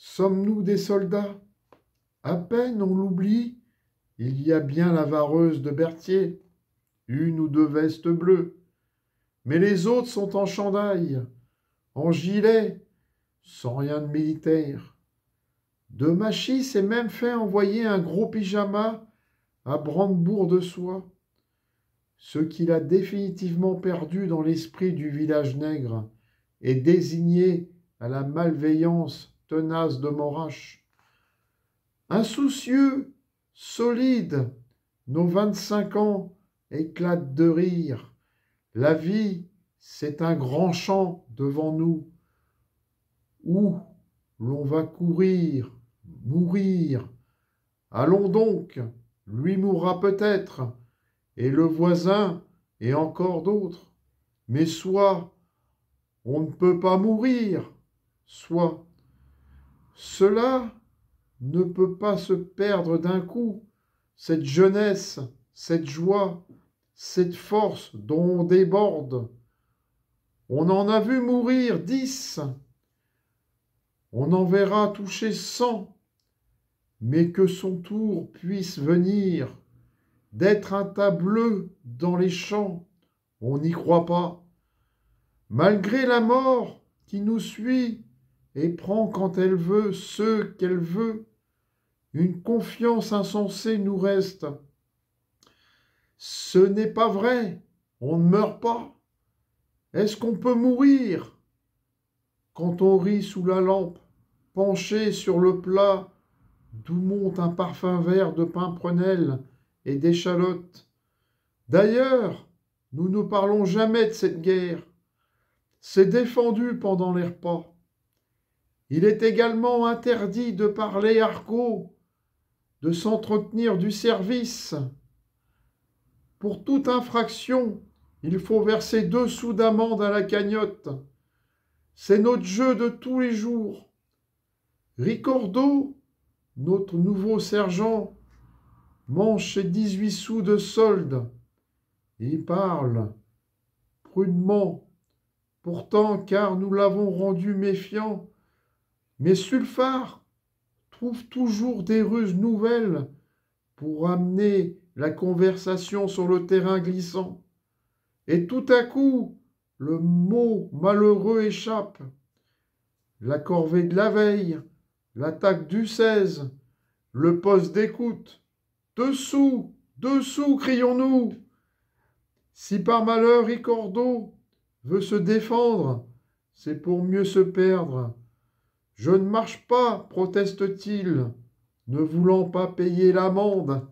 Sommes-nous des soldats? À peine on l'oublie, il y a bien la vareuse de Berthier, une ou deux vestes bleues, mais les autres sont en chandail, en gilet, sans rien de militaire. De Machis s'est même fait envoyer un gros pyjama à Brandebourg de soie, ce qu'il a définitivement perdu dans l'esprit du village nègre et désigné à la malveillance tenace de Morache. Insoucieux, solides, nos 25 ans éclatent de rire. La vie, c'est un grand champ devant nous, où l'on va courir, mourir. Allons donc, lui mourra peut-être, et le voisin, et encore d'autres. Mais soit on ne peut pas mourir, soit cela ne peut pas se perdre d'un coup, cette jeunesse, cette joie, cette force dont on déborde. On en a vu mourir 10, on en verra toucher 100, mais que son tour puisse venir, d'être un tas bleu dans les champs, on n'y croit pas. Malgré la mort qui nous suit et prend quand elle veut ceux qu'elle veut, une confiance insensée nous reste. Ce n'est pas vrai, on ne meurt pas. Est-ce qu'on peut mourir quand on rit sous la lampe, penché sur le plat, d'où monte un parfum vert de pimprenelle et d'échalotes? D'ailleurs, nous ne parlons jamais de cette guerre. C'est défendu pendant les repas. Il est également interdit de parler argot, de s'entretenir du service. Pour toute infraction, il faut verser 2 sous d'amende à la cagnotte. C'est notre jeu de tous les jours. Ricordo, notre nouveau sergent, mange ses 18 sous de solde. Il parle prudemment, pourtant car nous l'avons rendu méfiant. Mais Sulfare trouve toujours des ruses nouvelles pour amener la conversation sur le terrain glissant. Et tout à coup, le mot malheureux échappe. La corvée de la veille, l'attaque du 16, le poste d'écoute. 2 sous, crions-nous. Si par malheur Ricordo veut se défendre, c'est pour mieux se perdre. Je ne marche pas, proteste-t-il, ne voulant pas payer l'amende.